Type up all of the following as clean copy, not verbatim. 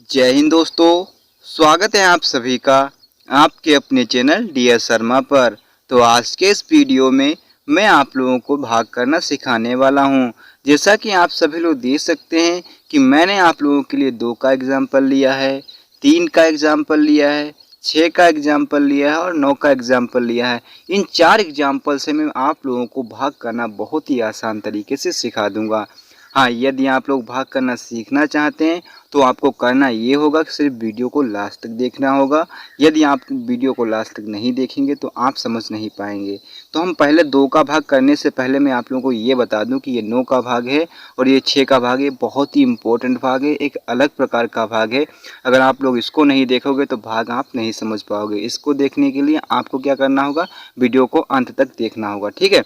जय हिंद दोस्तों, स्वागत है आप सभी का आपके अपने चैनल डी.एस. शर्मा पर। तो आज के इस वीडियो में मैं आप लोगों को भाग करना सिखाने वाला हूं। जैसा कि आप सभी लोग देख सकते हैं कि मैंने आप लोगों के लिए 2 का एग्जाम्पल लिया है, 3 का एग्जाम्पल लिया है, 6 का एग्जाम्पल लिया है और 9 का एग्जाम्पल लिया है। इन 4 एग्जाम्पल से मैं आप लोगों को भाग करना बहुत ही आसान तरीके से सिखा दूंगा। हाँ, यदि आप लोग भाग करना सीखना चाहते हैं तो आपको करना ये होगा कि सिर्फ वीडियो को लास्ट तक देखना होगा। यदि आप वीडियो को लास्ट तक नहीं देखेंगे तो आप समझ नहीं पाएंगे। तो हम पहले 2 का भाग करने से पहले मैं आप लोगों को ये बता दूं कि ये 9 का भाग है और ये 6 का भाग है। बहुत ही इम्पोर्टेंट भाग है, एक अलग प्रकार का भाग है। अगर आप लोग इसको नहीं देखोगे तो भाग आप नहीं समझ पाओगे। इसको देखने के लिए आपको क्या करना होगा, वीडियो को अंत तक देखना होगा। ठीक है,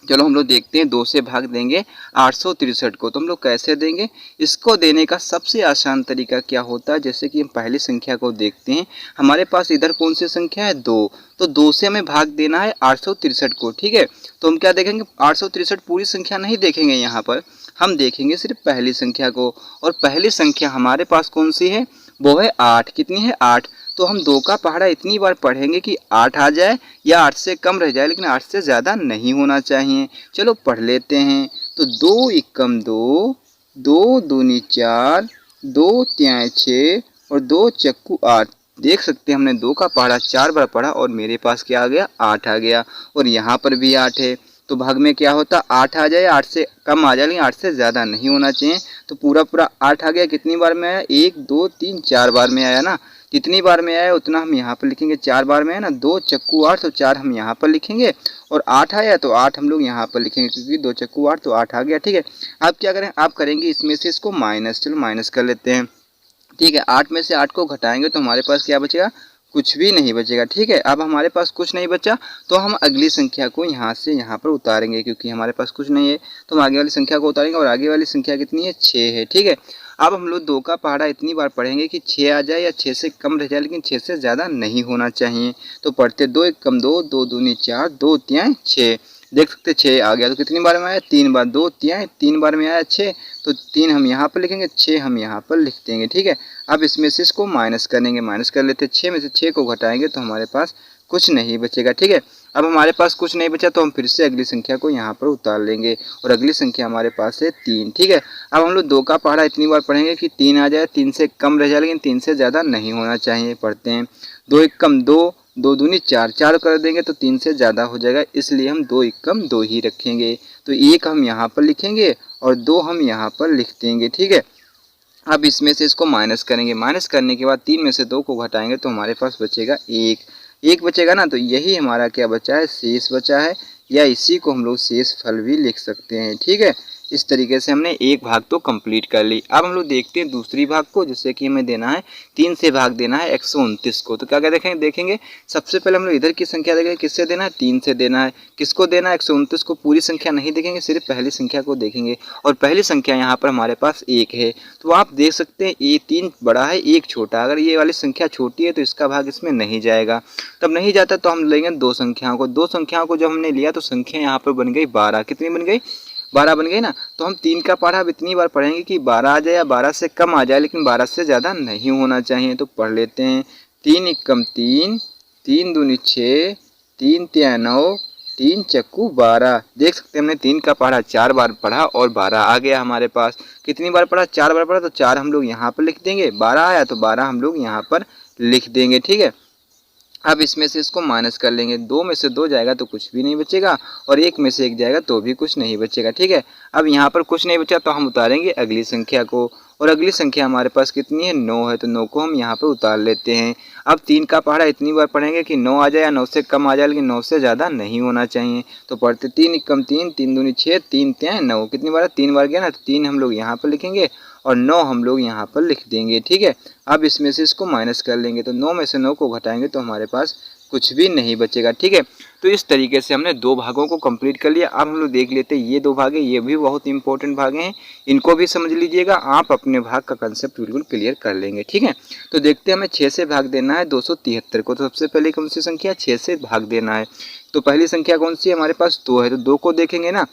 चलो हम लोग देखते हैं। 2 से भाग देंगे 863 को, तो हम लोग कैसे देंगे? इसको देने का सबसे आसान तरीका क्या होता है, जैसे कि हम पहली संख्या को देखते हैं। हमारे पास इधर कौन सी संख्या है? 2। तो 2 से हमें भाग देना है 863 को। ठीक है, तो हम क्या देखेंगे? 863 पूरी संख्या नहीं देखेंगे, यहाँ पर हम देखेंगे सिर्फ पहली संख्या को। और पहली संख्या हमारे पास कौन सी है? वो है 8। कितनी है? 8। तो हम 2 का पहाड़ा इतनी बार पढ़ेंगे कि 8 आ जाए या 8 से कम रह जाए, लेकिन 8 से ज़्यादा नहीं होना चाहिए। चलो पढ़ लेते हैं। तो 2 एकम 2, 2 दूनी 4, 2 तियाएं 6 और 2 चक्कू 8। देख सकते हैं हमने 2 का पहाड़ा 4 बार पढ़ा और मेरे पास क्या आ गया? 8 आ गया। और यहाँ पर भी 8 है। तो भाग में क्या होता? 8 आ जाए, 8 से कम आ जाए, लेकिन 8 से ज़्यादा नहीं होना चाहिए। तो पूरा 8 आ गया। कितनी बार में आया? 1 2 3 4 बार में आया ना। जितनी बार में आया उतना हम यहाँ पर लिखेंगे। 4 बार में है ना, 2 चक्कू 8, तो 4 हम यहाँ पर लिखेंगे। और 8 आया तो 8 हम लोग यहाँ पर लिखेंगे, क्योंकि 2 चक्कू 8 तो 8 आ गया। ठीक है, अब क्या करें? आप करेंगे इसमें से इसको माइनस। चलो माइनस कर लेते हैं। ठीक है, 8 में से 8 को घटाएंगे तो हमारे पास क्या बचेगा? कुछ भी नहीं बचेगा। ठीक है, अब हमारे पास कुछ नहीं बचा तो हम अगली संख्या को यहाँ से यहाँ पर उतारेंगे, क्योंकि हमारे पास कुछ नहीं है तो हम आगे वाली संख्या को उतारेंगे। और आगे वाली संख्या कितनी है? 6 है। ठीक है, अब हम लोग 2 का पहाड़ा इतनी बार पढ़ेंगे कि 6 आ जाए या 6 से कम रह जाए, लेकिन 6 से ज़्यादा नहीं होना चाहिए। तो पढ़ते 2 एकम 2, 2 दूनी 4, 2 तियाएं 6। देख सकते 6 आ गया। तो कितनी बार में आया? 3 बार। 2 तियाएं 3 बार में आया 6, तो 3 हम यहाँ पर लिखेंगे, 6 हम यहाँ पर लिख देंगे। ठीक है, अब इसमें से इसको माइनस करेंगे। माइनस कर लेते हैं। 6 में से 6 को घटाएंगे तो हमारे पास कुछ नहीं बचेगा। ठीक है, अब हमारे पास कुछ नहीं बचा तो हम फिर से अगली संख्या को यहाँ पर उतार लेंगे। और अगली संख्या हमारे पास है 3। ठीक है, अब हम लोग 2 का पहाड़ा इतनी बार पढ़ेंगे कि 3 आ जाए, 3 से कम रह जाए, लेकिन 3 से ज़्यादा नहीं होना चाहिए। पढ़ते हैं 2 एकम 2, 2 दूनी 4, 4 कर देंगे तो 3 से ज़्यादा हो जाएगा, इसलिए हम 2 एकम 2 ही रखेंगे। तो 1 हम यहाँ पर लिखेंगे और 2 हम यहाँ पर लिख देंगे। ठीक है, अब इसमें से इसको माइनस करेंगे। माइनस करने के बाद 3 में से 2 को घटाएंगे तो हमारे पास बचेगा 1। 1 बचेगा ना, तो यही हमारा क्या बचा है? शेष बचा है, या इसी को हम लोग शेष फल भी लिख सकते हैं। ठीक है, इस तरीके से हमने एक भाग तो कंप्लीट कर ली। अब हम लोग देखते हैं दूसरी भाग को, जिससे कि हमें देना है 3 से भाग देना है 129 को। तो क्या क्या देखेंगे? सबसे पहले हम लोग इधर की संख्या देखेंगे। किससे देना है? 3 से देना है। किसको देना है? 129 को। पूरी संख्या नहीं देखेंगे, सिर्फ पहली संख्या को देखेंगे। और पहली संख्या यहाँ पर हमारे पास 1 है। तो आप देख सकते हैं ये 3 बड़ा है, 1 छोटा। अगर ये वाली संख्या छोटी है तो इसका भाग इसमें नहीं जाएगा। तब नहीं जाता तो हम लेंगे 2 संख्याओं को। 2 संख्याओं को जब हमने लिया तो संख्या यहाँ पर बन गई 12। कितनी बन गई? 12 बन गई ना। तो हम 3 का पढ़ा अब इतनी बार पढ़ेंगे कि 12 आ जाए या 12 से कम आ जाए, लेकिन 12 से ज़्यादा नहीं होना चाहिए। तो पढ़ लेते हैं। 3 एकम 3, 3 दूनी 6, 3 तिया 9, 3 चक्कू 12। देख सकते हैं हमने 3 का पढ़ा 4 बार पढ़ा और 12 आ गया हमारे पास। कितनी बार पढ़ा? 4 बार पढ़ा, तो 4 हम लोग यहाँ पर लिख देंगे। 12 आया तो 12 हम लोग यहाँ पर लिख देंगे। ठीक है, अब इसमें से इसको माइनस कर लेंगे। 2 में से 2 जाएगा तो कुछ भी नहीं बचेगा, और 1 में से 1 जाएगा तो भी कुछ नहीं बचेगा। ठीक है, अब यहाँ पर कुछ नहीं बचा तो हम उतारेंगे अगली संख्या को। और अगली संख्या हमारे पास कितनी है? 9 है। तो 9 को हम यहाँ पर उतार लेते हैं। अब 3 का पहाड़ा इतनी बार पढ़ेंगे कि 9 आ जाए या 9 से कम आ जाए, लेकिन 9 से ज़्यादा नहीं होना चाहिए। तो पढ़ते 3 एकम 3, 3 दूनी 6, 3 तिया 9। कितनी बार? 3 बार गया ना, तो 3 हम लोग यहाँ पर लिखेंगे और 9 हम लोग यहाँ पर लिख देंगे। ठीक है, अब इसमें से इसको माइनस कर लेंगे। तो 9 में से 9 को घटाएंगे तो हमारे पास कुछ भी नहीं बचेगा। ठीक है, तो इस तरीके से हमने 2 भागों को कंप्लीट कर लिया। अब हम लोग देख लेते हैं ये 2 भागे, ये भी बहुत इंपॉर्टेंट भागे हैं, इनको भी समझ लीजिएगा। आप अपने भाग का कंसेप्ट बिल्कुल क्लियर कर लेंगे। ठीक है, तो देखते हैं हमें 6 से भाग देना है 273 को। तो सबसे पहले कौन सी संख्या? 6 से भाग देना है। तो पहली संख्या कौन सी है? हमारे पास 2 है। तो 2 को देखेंगे ना।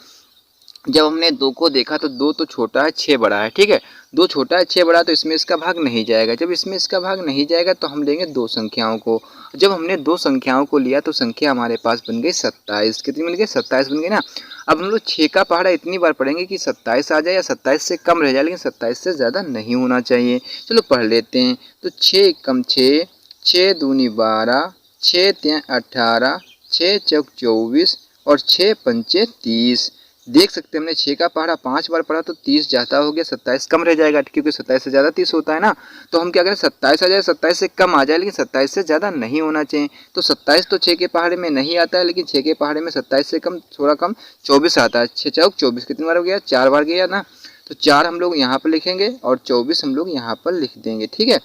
जब हमने 2 को देखा तो 2 तो छोटा है, 6 बड़ा है। ठीक है, 2 छोटा है 6 बड़ा, तो इसमें इसका भाग नहीं जाएगा। जब इसमें इसका भाग नहीं जाएगा तो हम लेंगे 2 संख्याओं को। जब हमने 2 संख्याओं को लिया तो संख्या हमारे पास बन गई 27। कितनी बन गई? 27 बन गई ना। अब हम लोग 6 का पहाड़ा इतनी बार पढ़ेंगे कि 27 आ जाए या 27 से कम रह जाए, लेकिन 27 से ज़्यादा नहीं होना चाहिए। चलो पढ़ लेते हैं। तो 6 कम 6, 6 दूनी 12, 6 तियां 18, 6 चौक 24 और 6 पंचे 30। देख सकते हैं हमने 6 का पहाड़ा 5 बार पढ़ा तो 30 ज़्यादा हो गया, 27 कम रह जाएगा, क्योंकि 27 से ज़्यादा 30 होता है ना। तो हम क्या करें, 27 आ जाए, 27 से कम आ जाए, लेकिन 27 से ज़्यादा नहीं होना चाहिए। तो 27 तो 6 के पहाड़े में नहीं आता है, लेकिन 6 के पहाड़े में 27 से कम थोड़ा कम 24 आता है। 6 चौक 24 कितनी बार हो गया? 4 बार गया ना। तो 4 हम लोग यहाँ पर लिखेंगे और 24 हम लोग यहाँ पर लिख देंगे। ठीक है,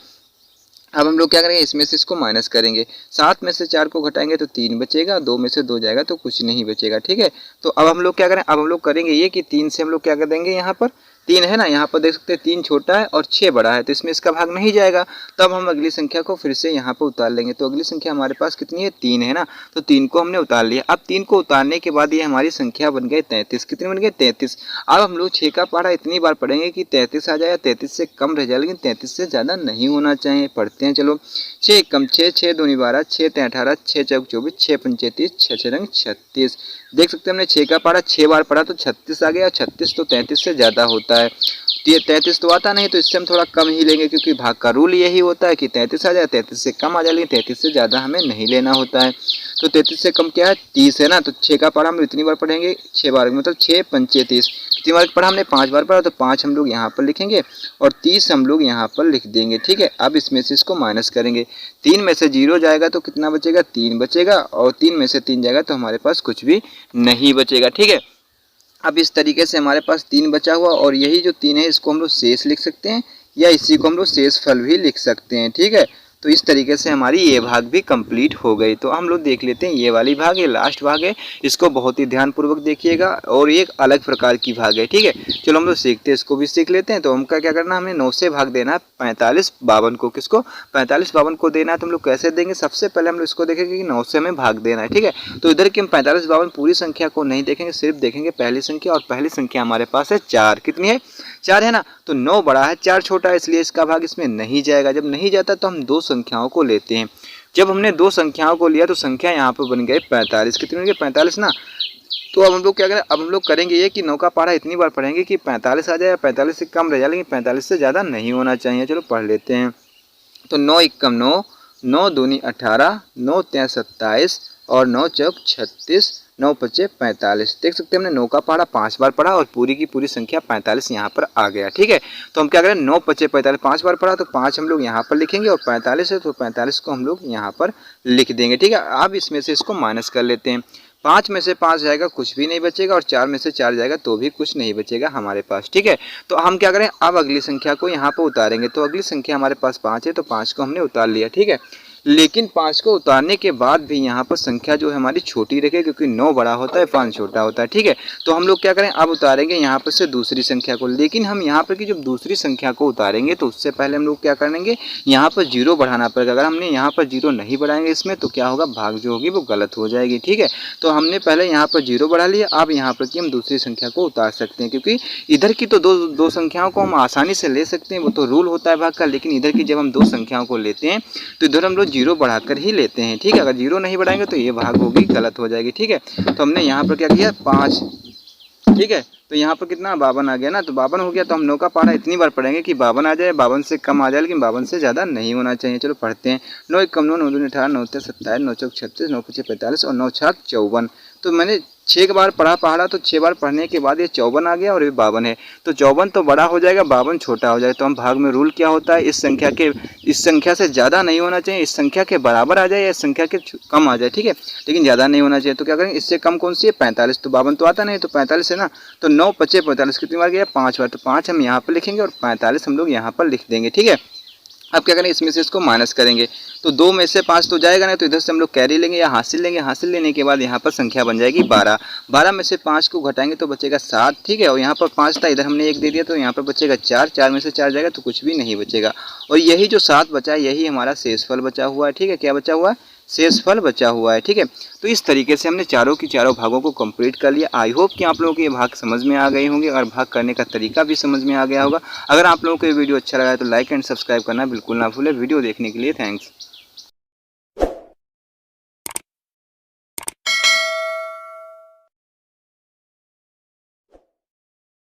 अब हम लोग क्या करेंगे, इसमें से इसको माइनस करेंगे। 7 में से 4 को घटाएंगे तो 3 बचेगा, 2 में से 2 जाएगा तो कुछ नहीं बचेगा। ठीक है, तो अब हम लोग क्या करें, अब हम लोग करेंगे ये कि 3 से हम लोग क्या कर देंगे, यहाँ पर 3 है ना, यहाँ पर देख सकते हैं 3 छोटा है और 6 बड़ा है, तो इसमें इसका भाग नहीं जाएगा। तब हम अगली संख्या को फिर से यहाँ पर उतार लेंगे। तो अगली संख्या हमारे पास कितनी है? 3 है ना। तो 3 को हमने उतार लिया। अब 3 को उतारने के बाद ये हमारी संख्या बन गई 33। कितनी बन गई? 33। अब हम लोग 6 का पहाड़ा इतनी बार पढ़ेंगे कि 33 आ जाए या 33 से कम रह जाए, लेकिन 33 से ज़्यादा नहीं होना चाहिए। पढ़ते हैं चलो। 6 कम 6, 6 दूनी 12, 6 तियां 18, 6 चौक 24, 6 पंचे 30, 6 छः रंग 36। देख सकते हैं हमने 6 का पहाड़ा 6 बार पढ़ा तो 36 आ गया। 36 तो 33 से ज़्यादा होता है। ये 33 तो आता नहीं, तो इससे हम थोड़ा कम ही लेंगे, क्योंकि भाग का रूल यही होता है कि 33 आ जाए, 33 से कम आ जाए, लेकिन 33 से ज़्यादा हमें नहीं लेना होता है। तो 33 से कम क्या है? 30 है ना। तो 6 का पढ़ा हम इतनी बार पढ़ेंगे, 6 बार मतलब 6 पंचे 30। कितनी बार पढ़ा हमने? 5 बार पढ़ा, तो 5 हम लोग यहाँ पर लिखेंगे और 30 हम लोग यहाँ पर लिख देंगे। ठीक है, अब इसमें से इसको माइनस करेंगे। 3 में से 0 जाएगा तो कितना बचेगा? 3 बचेगा, और 3 में से 3 जाएगा तो हमारे पास कुछ भी नहीं बचेगा। ठीक है, अब इस तरीके से हमारे पास 3 बचा हुआ, और यही जो 3 है इसको हम लोग शेष लिख सकते हैं, या इसी को हम लोग शेष फल भी लिख सकते हैं। ठीक है, तो इस तरीके से हमारी ये भाग भी कंप्लीट हो गई। तो हम लोग देख लेते हैं ये वाली भाग, ये लास्ट भाग है, इसको बहुत ही ध्यानपूर्वक देखिएगा, और ये एक अलग प्रकार की भाग है। ठीक है, चलो हम लोग सीखते हैं, इसको भी सीख लेते हैं। तो हमका क्या करना, हमें 9 से भाग देना है 45 52 को। किसको? 45 52 को देना है। तो हम लोग कैसे देंगे, सबसे पहले हम लोग इसको देखेंगे कि 9 से हमें भाग देना है। ठीक है, तो इधर की हम 45 52 पूरी संख्या को नहीं देखेंगे, सिर्फ देखेंगे पहली संख्या, और पहली संख्या हमारे पास है 4। कितनी है? 4 है ना। तो 9 बड़ा है, 4 छोटा है, इसलिए इसका भाग इसमें नहीं जाएगा। जब नहीं जाता तो हम 2 संख्याओं को लेते हैं। जब हमने 2 संख्याओं को लिया तो संख्या यहाँ पर बन गई 45। कितनी बन गई? 45 ना। तो अब हम लोग क्या करें, अब हम लोग करेंगे ये कि 9 का पहाड़ा इतनी बार पढ़ेंगे कि 45 आ जाए या 45 से कम रह जाए, लेकिन 45 से ज़्यादा नहीं होना चाहिए। चलो पढ़ लेते हैं। तो 9 एकम 9, 9 दूनी 18, 9 तियां 27 और 9 चौक 36, 9 पचे 45। देख सकते हैं हमने 9 का पहाड़ा 5 बार पढ़ा और पूरी की पूरी संख्या 45 यहाँ पर आ गया। ठीक है, तो हम क्या करें, 9 पचे 45 5 बार पढ़ा तो 5 हम लोग यहाँ पर लिखेंगे, और 45 है तो 45 को हम लोग यहाँ पर लिख देंगे। ठीक है, अब इसमें से इसको माइनस कर लेते हैं। 5 में से 5 जाएगा कुछ भी नहीं बचेगा, और 4 में से 4 जाएगा तो भी कुछ नहीं बचेगा हमारे पास। ठीक है, तो हम क्या करें, अब अगली संख्या को यहाँ पर उतारेंगे। तो अगली संख्या हमारे पास 5 है, तो 5 को हमने उतार लिया। ठीक है, लेकिन 5 को उतारने के बाद भी यहाँ पर संख्या जो है हमारी छोटी रखे, क्योंकि 9 बड़ा होता है 5 छोटा होता है। ठीक है, तो हम लोग क्या करें, अब उतारेंगे यहाँ पर से दूसरी संख्या को। लेकिन हम यहाँ पर की जब दूसरी संख्या को उतारेंगे तो उससे पहले हम लोग क्या करेंगे, यहाँ पर 0 बढ़ाना पड़ेगा। अगर हमने यहाँ पर 0 नहीं बढ़ाएंगे इसमें तो क्या होगा, भाग जो होगी वो गलत हो जाएगी। ठीक है, तो हमने पहले यहाँ पर 0 बढ़ा लिया, अब यहाँ पर की हम दूसरी संख्या को उतार सकते हैं, क्योंकि इधर की तो दो संख्याओं को हम आसानी से ले सकते हैं, वो तो रूल होता है भाग का। लेकिन इधर की जब हम 2 संख्याओं को लेते हैं तो इधर हम लोग 0 बढ़ाकर ही लेते हैं। ठीक है, अगर 0 नहीं बढ़ाएंगे तो ये भाग होगी गलत हो जाएगी। ठीक है, तो हमने यहाँ पर क्या किया, 5। ठीक है, तो यहाँ पर कितना 52 आ गया ना। तो 52 हो गया, तो हम 9 का पहाड़ा इतनी बार पढ़ेंगे कि 52 आ जाए, 52 से कम आ जाए, लेकिन 52 से ज़्यादा नहीं होना चाहिए। चलो पढ़ते हैं। 9 एकम 9, 9 दूनी 18, 9 तियां 27, 9 चौक 36, 9 पचे 45 और 9 छाक 54। तो मैंने 6 बार पढ़ा पहाड़ा, तो 6 बार पढ़ने के बाद ये 54 आ गया और ये 52 है। तो 54 तो बड़ा हो जाएगा, 52 छोटा हो जाएगा। तो हम भाग में रूल क्या होता है, इस संख्या से ज़्यादा नहीं होना चाहिए, इस संख्या के बराबर आ जाए या इस संख्या के कम आ जाए। ठीक है, लेकिन ज़्यादा नहीं होना चाहिए। तो क्या करेंगे, इससे कम कौन सी है, 45। तो 52 तो आता नहीं, तो 45 है ना। तो 9 पचे 45 कितनी बार गया, 5 बार। तो 5 हम यहाँ पर लिखेंगे और 45 हम लोग यहाँ पर लिख देंगे। ठीक है, अब क्या करें, इसमें से इसको माइनस करेंगे। तो 2 में से 5 तो जाएगा नहीं, तो इधर से हम लोग कैरी लेंगे या हासिल लेंगे। हासिल लेने के बाद यहाँ पर संख्या बन जाएगी 12। 12 में से 5 को घटाएंगे तो बचेगा 7। ठीक है, और यहाँ पर 5 था, इधर हमने 1 दे दिया, तो यहाँ पर बचेगा 4। 4 में से 4 जाएगा तो कुछ भी नहीं बचेगा, और यही जो 7 बचा है यही हमारा शेषफल बचा हुआ है। ठीक है, क्या बचा हुआ है, शेष फल बचा हुआ है। ठीक है, तो इस तरीके से हमने चारों की चारों भागों को कंप्लीट कर लिया। आई होप कि आप लोगों को ये भाग समझ में आ गए होंगे और भाग करने का तरीका भी समझ में आ गया होगा। अगर आप लोगों को ये वीडियो अच्छा लगा है तो लाइक एंड सब्सक्राइब करना बिल्कुल ना भूलें। वीडियो देखने के लिए थैंक्स।